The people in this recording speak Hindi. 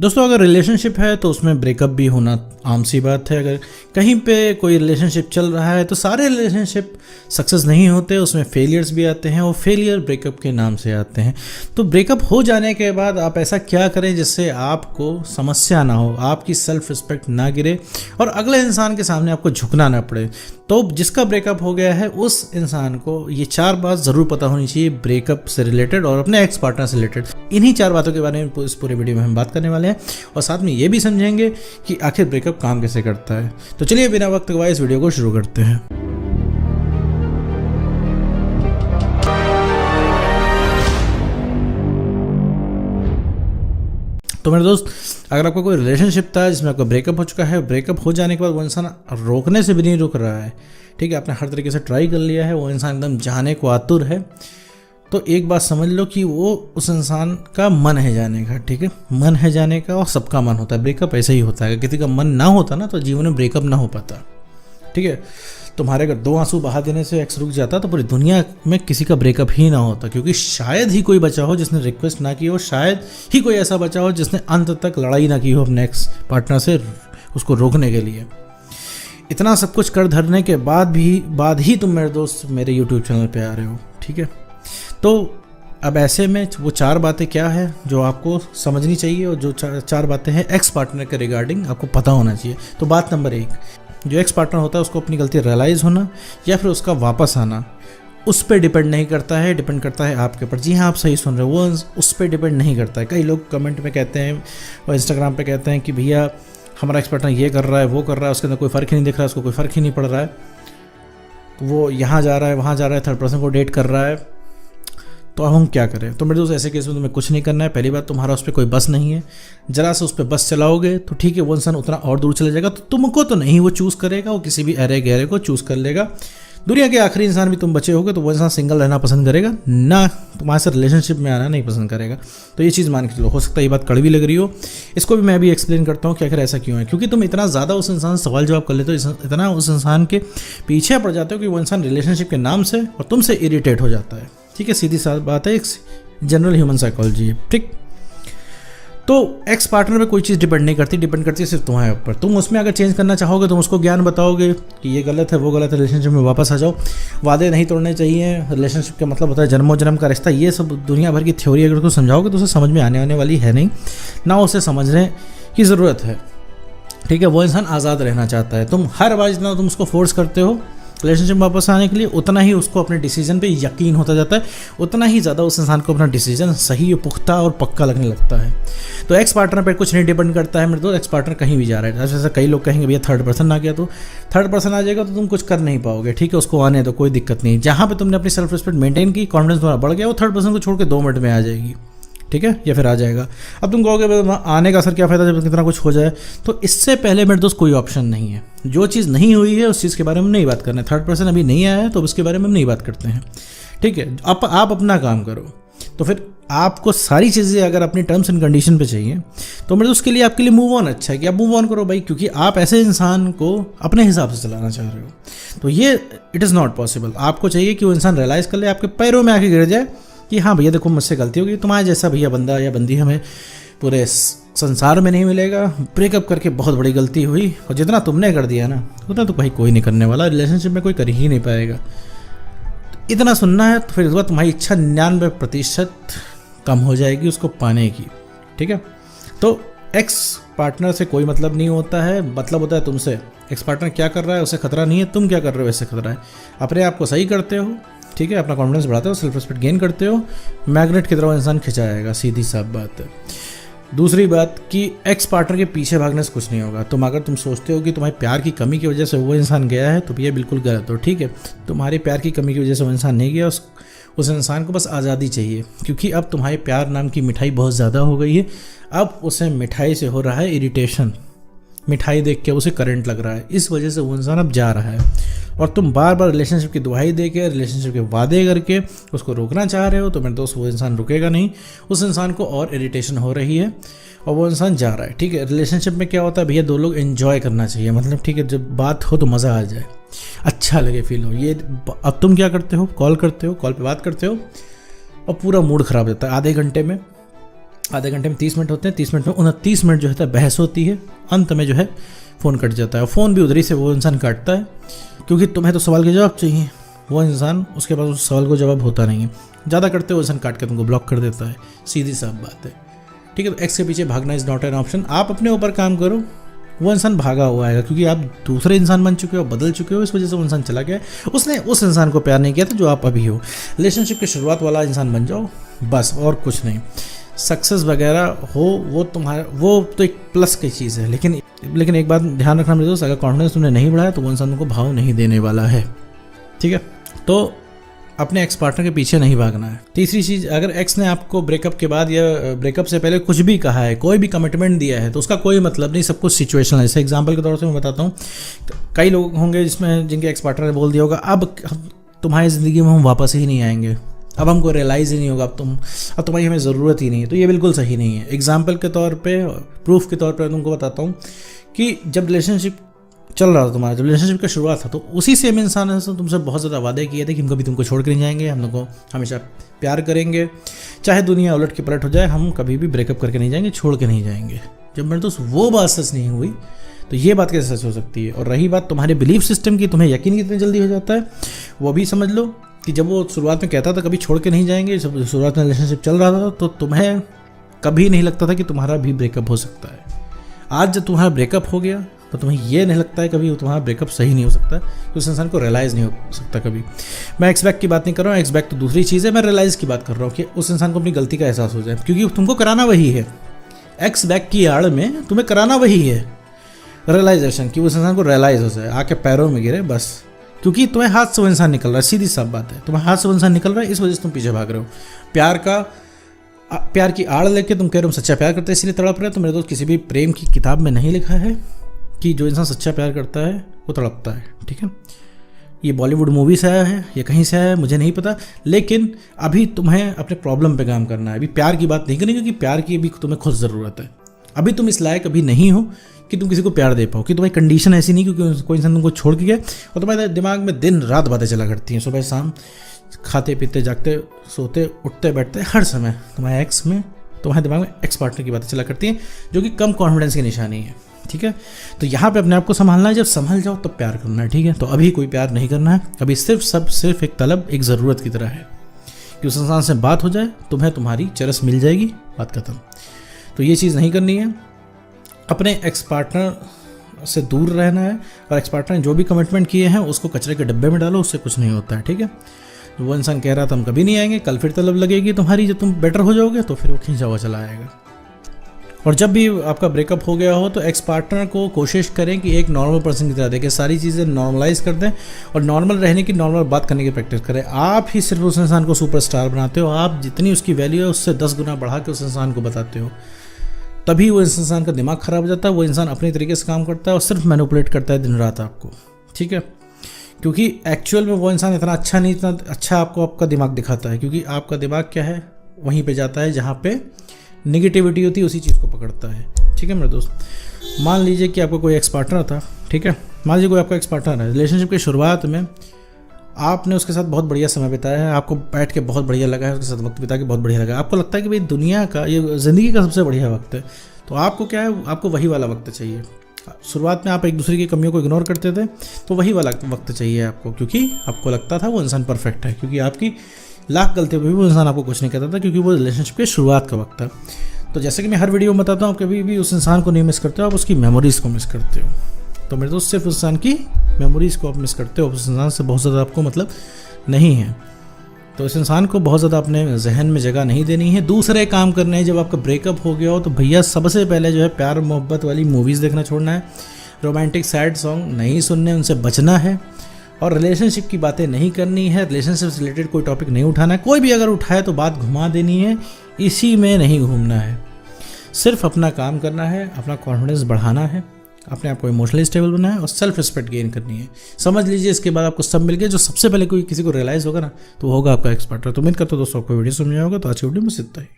दोस्तों अगर रिलेशनशिप है तो उसमें ब्रेकअप भी होना आम सी बात है। अगर कहीं पे कोई रिलेशनशिप चल रहा है तो सारे रिलेशनशिप सक्सेस नहीं होते, उसमें फेलियर्स भी आते हैं और फेलियर ब्रेकअप के नाम से आते हैं। तो ब्रेकअप हो जाने के बाद आप ऐसा क्या करें जिससे आपको समस्या ना हो, आपकी सेल्फ रिस्पेक्ट ना गिरे और अगले इंसान के सामने आपको झुकना ना पड़े। तो जिसका ब्रेकअप हो गया है उस इंसान को ये 4 बात ज़रूर पता होनी चाहिए ब्रेकअप से रिलेटेड और अपने एक्स पार्टनर से रिलेटेड। इन्हीं 4 बातों के बारे में इस पूरे वीडियो में हम बात करने वाले हैं और साथ में ये भी समझेंगे कि आखिर ब्रेकअप काम कैसे करता है। तो चलिए बिना वक्त गवाए इस वीडियो को शुरू करते हैं। तो मेरे दोस्त, अगर आपका कोई रिलेशनशिप था जिसमें आपका ब्रेकअप हो चुका है, ब्रेकअप हो जाने के बाद वो इंसान रोकने से भी नहीं रुक रहा है, ठीक है, आपने हर तरीके से ट्राई कर लिया है, वो इंसान एकदम जाने को आतुर है, तो एक बात समझ लो कि वो उस इंसान का मन है जाने का, ठीक है, मन है जाने का और सबका मन होता है। ब्रेकअप ऐसे ही होता है, अगर किसी का मन ना होता ना तो जीवन में ब्रेकअप ना हो पाता, ठीक है। तुम्हारे अगर 2 आंसू बहा देने से एक्स रुक जाता तो पूरी दुनिया में किसी का ब्रेकअप ही ना होता, क्योंकि शायद ही कोई बचा हो जिसने रिक्वेस्ट ना की हो, शायद ही कोई ऐसा बचा हो जिसने अंत तक लड़ाई ना की हो अपने एक्स पार्टनर से उसको रोकने के लिए। इतना सब कुछ कर धरने के बाद ही तुम मेरे दोस्त मेरे यूट्यूब चैनल पे आ रहे हो, ठीक है। तो अब ऐसे में वो 4 बातें क्या है जो आपको समझनी चाहिए और जो 4 बातें हैं एक्स पार्टनर के रिगार्डिंग आपको पता होना चाहिए। तो बात नंबर 1, जो एक्स पार्टनर होता है उसको अपनी गलती रियलाइज़ होना या फिर उसका वापस आना उस पर डिपेंड नहीं करता है, डिपेंड करता है आपके ऊपर। जी हाँ, आप सही सुन रहे हो, वो उस पर डिपेंड नहीं करता है। कई लोग कमेंट में कहते हैं और इंस्टाग्राम पे कहते हैं कि भैया हमारा एक्स पार्टनर ये कर रहा है, वो कर रहा है, उसके अंदर कोई फ़र्क ही नहीं दिख रहा है, उसको कोई फ़र्क ही नहीं पड़ रहा है, वो यहाँ जा रहा है, वहाँ जा रहा है, थर्ड पर्सन को डेट कर रहा है, तो अब हम क्या करें। तो मेरे दोस्त ऐसे केस में तुम्हें कुछ नहीं करना है। पहली बात, तुम्हारा उस पर कोई बस नहीं है। जरा से उस पर बस चलाओगे तो ठीक है, वो इंसान उतना और दूर चले जाएगा, तो तुमको तो नहीं वो चूज़ करेगा, वो किसी भी अरे गहरे को चूज़ कर लेगा। दुनिया के आखिरी इंसान भी तुम बचे होगे तो वो इंसान सिंगल रहना पसंद करेगा ना, तुम्हारे साथ रिलेशनशिप में आना नहीं पसंद करेगा। तो ये चीज़ मान के चलो। हो सकता है ये बात कड़वी लग रही हो, इसको भी मैं भी एक्सप्लेन करता हूँ कि आखिर ऐसा क्यों है। क्योंकि तुम इतना ज़्यादा उस इंसान से सवाल जवाब कर लेते हो, इतना उस इंसान के पीछे पड़ जाते हो कि वो इंसान रिलेशनशिप के नाम से और तुमसे इरिटेट हो जाता है, ठीक है। सीधी सी बात है, एक जनरल ह्यूमन साइकोलॉजी है, ठीक। तो एक्स पार्टनर पे कोई चीज़ डिपेंड नहीं करती, डिपेंड करती है सिर्फ तुम्हारे ऊपर। तुम उसमें अगर चेंज करना चाहोगे तुम उसको ज्ञान बताओगे कि ये गलत है, वो गलत है, रिलेशनशिप में वापस आ जाओ, वादे नहीं तोड़ने चाहिए, रिलेशनशिप का मतलब होता है जन्मों जन्म का रिश्ता, ये सब दुनिया भर की थ्योरी अगर उसको समझाओगे तो उसे समझ में आने वाली है नहीं, ना उसे समझने की ज़रूरत है, ठीक है। वो इंसान आज़ाद रहना चाहता है। तुम हर बार जितना तुम उसको फोर्स करते हो रिलेशनशिप में वापस आने के लिए, उतना ही उसको अपने डिसीजन पे यकीन होता जाता है, उतना ही ज़्यादा उस इंसान को अपना डिसीजन सही, पुख्ता और पक्का लगने लगता है। तो एक्स पार्टनर पे कुछ नहीं डिपेंड करता है मेरे दोस्त। एक्स पार्टनर कहीं भी जा रहा है, जैसे कई लोग कहेंगे भैया थर्ड पर्सन आ गया, तो थर्ड पर्सन आ जाएगा तो तुम कुछ कर नहीं पाओगे, ठीक है, उसको आने दो, कोई दिक्कत नहीं। जहाँ पर तुमने अपनी सेल्फ रिस्पेक्ट मेंटेन की, कॉन्फिडेंस तुम्हारा बढ़ गया, वो थर्ड पर्सन को छोड़ के 2 मिनट में आ जाएगी, ठीक है, या फिर आ जाएगा। अब तुम कहोगे आने का असर क्या फ़ायदा जब कितना कुछ हो जाए। तो इससे पहले मेरे दोस्त कोई ऑप्शन नहीं है। जो चीज़ नहीं हुई है उस चीज़ के बारे में नहीं बात करना है। थर्ड पर्सन अभी नहीं आया है तो उसके बारे में हम नहीं बात करते हैं, ठीक है। आप अपना काम करो। तो फिर आपको सारी चीज़ें अगर अपनी टर्म्स एंड कंडीशन पे चाहिए तो मेरे दोस्त के लिए आपके लिए मूव ऑन अच्छा है कि आप मूव ऑन करो भाई, क्योंकि आप ऐसे इंसान को अपने हिसाब से चलाना चाह रहे हो। तो ये इट इज़ नॉट पॉसिबल। आपको चाहिए कि वो इंसान रियलाइज़ कर ले, आपके पैरों में आके गिर जाए कि हाँ भैया देखो मुझसे गलती होगी, तुम्हारे जैसा भैया बंदा या बंदी हमें पूरे संसार में नहीं मिलेगा। ब्रेकअप करके बहुत बड़ी गलती हुई और जितना तुमने कर दिया ना उतना तो भाई कोई नहीं करने वाला, रिलेशनशिप में कोई कर ही नहीं पाएगा। इतना सुनना है तो फिर इस बार तुम्हारी इच्छा 99% कम हो जाएगी उसको पाने की, ठीक है। तो एक्स पार्टनर से कोई मतलब नहीं होता है, मतलब होता है तुमसे। एक्स पार्टनर क्या कर रहा है उसे खतरा नहीं है, तुम क्या कर रहे हो वैसे खतरा है। अपने आप को सही करते हो, ठीक है, अपना कॉन्फिडेंस बढ़ाते हो, सेल्फ रिस्पेक्ट गेन करते हो, मैग्नेट की तरह इंसान खिंचा जाएगा, सीधी साफ बात है। दूसरी बात कि एक्स पार्टनर के पीछे भागने से कुछ नहीं होगा। तुम सोचते हो कि तुम्हारे प्यार की कमी की वजह से वो इंसान गया है तो ये बिल्कुल गलत हो, ठीक है। तुम्हारे प्यार की कमी की वजह से वो इंसान नहीं गया, उस इंसान को बस आज़ादी चाहिए, क्योंकि अब तुम्हारे प्यार नाम की मिठाई बहुत ज़्यादा हो गई है। अब उसे मिठाई से हो रहा है इरिटेशन, मिठाई देख के उसे करंट लग रहा है, इस वजह से वो इंसान अब जा रहा है। और तुम बार बार रिलेशनशिप की दुहाई दे के, रिलेशनशिप के वादे करके उसको रोकना चाह रहे हो, तो मेरे दोस्त वो इंसान रुकेगा नहीं। उस इंसान को और इरिटेशन हो रही है और वो इंसान जा रहा है, ठीक है। रिलेशनशिप में क्या होता है भैया, 2 लोग एंजॉय करना चाहिए, मतलब ठीक है, जब बात हो तो मज़ा आ जाए, अच्छा लगे, फील हो। ये अब तुम क्या करते हो, कॉल करते हो, कॉल पे बात करते हो और पूरा मूड ख़राब हो जाता है। आधे घंटे में आधे घंटे में 30 मिनट होते हैं, 30 मिनट में 29 मिनट जो है बहस होती है, अंत में जो है फ़ोन कट जाता है। फ़ोन भी उधरी से वो इंसान काटता है, क्योंकि तुम्हें तो सवाल के जवाब चाहिए, वो इंसान उसके पास उस सवाल को जवाब होता नहीं है। ज़्यादा करते वो इंसान काट के तुमको ब्लॉक कर देता है, सीधी साफ बात है, ठीक है। तो एक्स के पीछे भागना इज़ नॉट एन ऑप्शन। आप अपने ऊपर काम करो, वो इंसान भागा हुआ आएगा, क्योंकि आप दूसरे इंसान बन चुके हो, बदल चुके हो, इस वजह से वो इंसान चला गया। उसने उस इंसान को प्यार नहीं किया था जो आप अभी हो। रिलेशनशिप के शुरुआत वाला इंसान बन जाओ बस, और कुछ नहीं। सक्सेस वगैरह हो वो तुम्हारा, वो तो एक प्लस की चीज़ है, लेकिन एक बात ध्यान रखना मेरे दोस्त, अगर कॉन्फिडेंस तुमने नहीं बढ़ाया तो वो इंसान तुमको भाव नहीं देने वाला है, ठीक है। तो अपने एक्स पार्टनर के पीछे नहीं भागना है। तीसरी चीज़, अगर एक्स ने आपको ब्रेकअप के बाद या ब्रेकअप से पहले कुछ भी कहा है, कोई भी कमिटमेंट दिया है, तो उसका कोई मतलब नहीं, सब कुछ सिचुएशनल है। जैसे एग्जांपल के तौर से मैं बताता हूँ, कई लोग होंगे जिसमें जिनके एक्स पार्टनर ने बोल दिया होगा अब तुम्हारी ज़िंदगी में हम वापस ही नहीं आएंगे, अब हमको रियलाइज़ ही नहीं होगा, अब तुम्हारी हमें ज़रूरत ही नहीं है। तो ये बिल्कुल सही नहीं है। एग्जाम्पल के तौर पर, प्रूफ के तौर पर तुमको बताता हूँ कि जब रिलेशनशिप चल रहा था तुम्हारा, जब रिलेशनशिप का शुरुआत था, तो उसी सेम इंसान ने तुमसे बहुत ज़्यादा वादे किए थे कि हम कभी तुमको छोड़ कर नहीं जाएंगे, हम लोग को हमेशा प्यार करेंगे, चाहे दुनिया उलट के पलट हो जाए, हम कभी भी ब्रेकअप करके नहीं जाएंगे, छोड़ के नहीं जाएंगे। जब मेरे दोस्त वो बात सच नहीं हुई तो ये बात कैसे सच हो सकती है। और रही बात तुम्हारे बिलीफ सिस्टम की, तुम्हें यकीन कितनी जल्दी हो जाता है, वो भी समझ लो कि जब वो शुरुआत में कहता था कभी छोड़ के नहीं जाएंगे, जब शुरुआत में रिलेशनशिप चल रहा था, तो तुम्हें कभी नहीं लगता था कि तुम्हारा भी ब्रेकअप हो सकता है। आज जब तुम्हारा ब्रेकअप हो गया तो तुम्हें ये नहीं लगता है कभी तुम्हारा ब्रेकअप सही नहीं हो सकता, कि उस इंसान को रियलाइज़ नहीं हो सकता कभी। मैं एक्स बैक की बात नहीं कर रहा हूँ, एक्स बैक तो दूसरी चीज़ है, मैं रियलाइज़ की बात कर रहा हूँ कि उस इंसान को अपनी गलती का एहसास हो जाए, क्योंकि तुमको कराना वही है। एक्स बैक की आड़ में तुम्हें कराना वही है, रियलाइजेशन, कि उस इंसान को रियलाइज़ हो जाए, आके पैरों में गिरे बस, क्योंकि तुम्हें हाथ से वो इंसान निकल रहा है, सीधी साफ बात है, तुम्हें हाथ से वो इंसान निकल रहा है, इस वजह से तुम पीछे भाग रहे हो। प्यार की आड़ लेके तुम कह रहे हो सच्चा प्यार करते हैं इसलिए तड़प रहे हो। तो मेरे दोस्त, किसी भी प्रेम की किताब में नहीं लिखा है कि जो इंसान सच्चा प्यार करता है वो तड़पता है, ठीक है। ये बॉलीवुड मूवी से आया है या कहीं से आया है मुझे नहीं पता, लेकिन अभी तुम्हें अपने प्रॉब्लम पे काम करना है। अभी प्यार की बात नहीं करनी, क्योंकि प्यार की भी तुम्हें खुद ज़रूरत है। अभी तुम इस लायक अभी नहीं हो कि तुम किसी को प्यार दे पाओ, कि तुम्हारी कंडीशन ऐसी नहीं, क्योंकि कोई इंसान तुमको छोड़ के गया और तुम्हारे दिमाग में दिन रात बातें चला करती हैं, सुबह शाम, खाते पीते जागते सोते उठते बैठते हर समय तुम्हारे एक्स में, तुम्हारे दिमाग में एक्स पार्टनर की बातें चला करती हैं, जो कि कम कॉन्फिडेंस की निशानी है, ठीक है। तो यहाँ पे अपने आप को संभालना है, जब संभल जाओ तब प्यार करना है, ठीक है। तो अभी कोई प्यार नहीं करना है, अभी सिर्फ एक तलब, एक ज़रूरत की तरह है कि उस इंसान से बात हो जाए, तुम्हें तुम्हारी चरस मिल जाएगी, बात खत्म। तो ये चीज़ नहीं करनी है। अपने एक्स पार्टनर से दूर रहना है, और एक्स पार्टनर ने जो भी कमिटमेंट किए हैं उसको कचरे के डब्बे में डालो, उससे कुछ नहीं होता है, ठीक है। वो इंसान कह रहा था हम कभी नहीं आएंगे, कल फिर तलब लगेगी तुम्हारी, जब तुम बेटर हो जाओगे तो फिर वो खींचा हुआ चला आएगा। और जब भी आपका ब्रेकअप हो गया हो तो एक्स पार्टनर को कोशिश करें कि एक नॉर्मल पर्सन की तरह देखें, सारी चीज़ें नॉर्मलाइज कर दें और नॉर्मल रहने की, नॉर्मल बात करने की प्रैक्टिस करें। आप ही सिर्फ उस इंसान को सुपरस्टार बनाते हो, आप जितनी उसकी वैल्यू है उससे 10 गुना बढ़ा के उस इंसान को बताते हो, तभी वो इस इंसान का दिमाग ख़राब हो जाता है। वो इंसान अपने तरीके से काम करता है और सिर्फ मैनिपुलेट करता है दिन रात आपको, ठीक है। क्योंकि एक्चुअल में वो इंसान इतना अच्छा नहीं, इतना अच्छा आपको आपका दिमाग दिखाता है, क्योंकि आपका दिमाग क्या है, वहीं पे जाता है जहाँ पे नेगेटिविटी होती है, उसी चीज़ को पकड़ता है, ठीक है मेरे दोस्त। मान लीजिए कि आपका कोई एक्स पार्टनर था, ठीक है, मान लीजिए कोई आपका एक्स पार्टनर है, रिलेशनशिप की शुरुआत में आपने उसके साथ बहुत बढ़िया समय बिताया है, आपको बैठ के बहुत बढ़िया लगा है, उसके साथ वक्त बिता के बहुत बढ़िया लगा, आपको लगता है कि भाई दुनिया का, ये ज़िंदगी का सबसे बढ़िया वक्त है, तो आपको क्या है, आपको वही वाला वक्त चाहिए। शुरुआत में आप एक दूसरे की कमियों को इग्नोर करते थे, तो वही वाला वक्त चाहिए आपको, क्योंकि आपको लगता था वो इंसान परफेक्ट है, क्योंकि आपकी लाख गलतियों पर भी वो इंसान आपको कुछ नहीं कहता था, क्योंकि वो रिलेशनशिप की शुरुआत का वक्त था। तो जैसे कि मैं हर वीडियो में बताता हूँ, आप कभी भी उस इंसान को नहीं मिस करते हो, आप उसकी मेमोरीज़ को मिस करते हो। तो मेरे दोस्त, सिर्फ उस इंसान की मेमोरीज़ को आप मिस करते हो, उस इंसान से बहुत ज़्यादा आपको मतलब नहीं है। तो इस इंसान को बहुत ज़्यादा अपने जहन में जगह नहीं देनी है, दूसरे काम करने हैं। जब आपका ब्रेकअप हो गया हो तो भैया सबसे पहले जो है प्यार मोहब्बत वाली मूवीज़ देखना छोड़ना है, रोमांटिक सैड सॉन्ग नहीं सुनने, उनसे बचना है, और रिलेशनशिप की बातें नहीं करनी है, रिलेशनशिप से रिलेटेड कोई टॉपिक नहीं उठाना है, कोई भी अगर उठाए तो बात घुमा देनी है, इसी में नहीं घूमना है। सिर्फ अपना काम करना है, अपना कॉन्फिडेंस बढ़ाना है, अपने आप को इमोशनली स्टेबल बनाना है और सेल्फ रिस्पेक्ट गेन करनी है। समझ लीजिए इसके बाद आपको सब मिल गया। जो सबसे पहले कोई किसी को रियलाइज़ होगा ना, तो होगा आपका एक्स पार्टनर। तो उम्मीद करता हूँ दोस्तों आपको वीडियो समझ आया होगा। तो आज की वीडियो में इतना ही।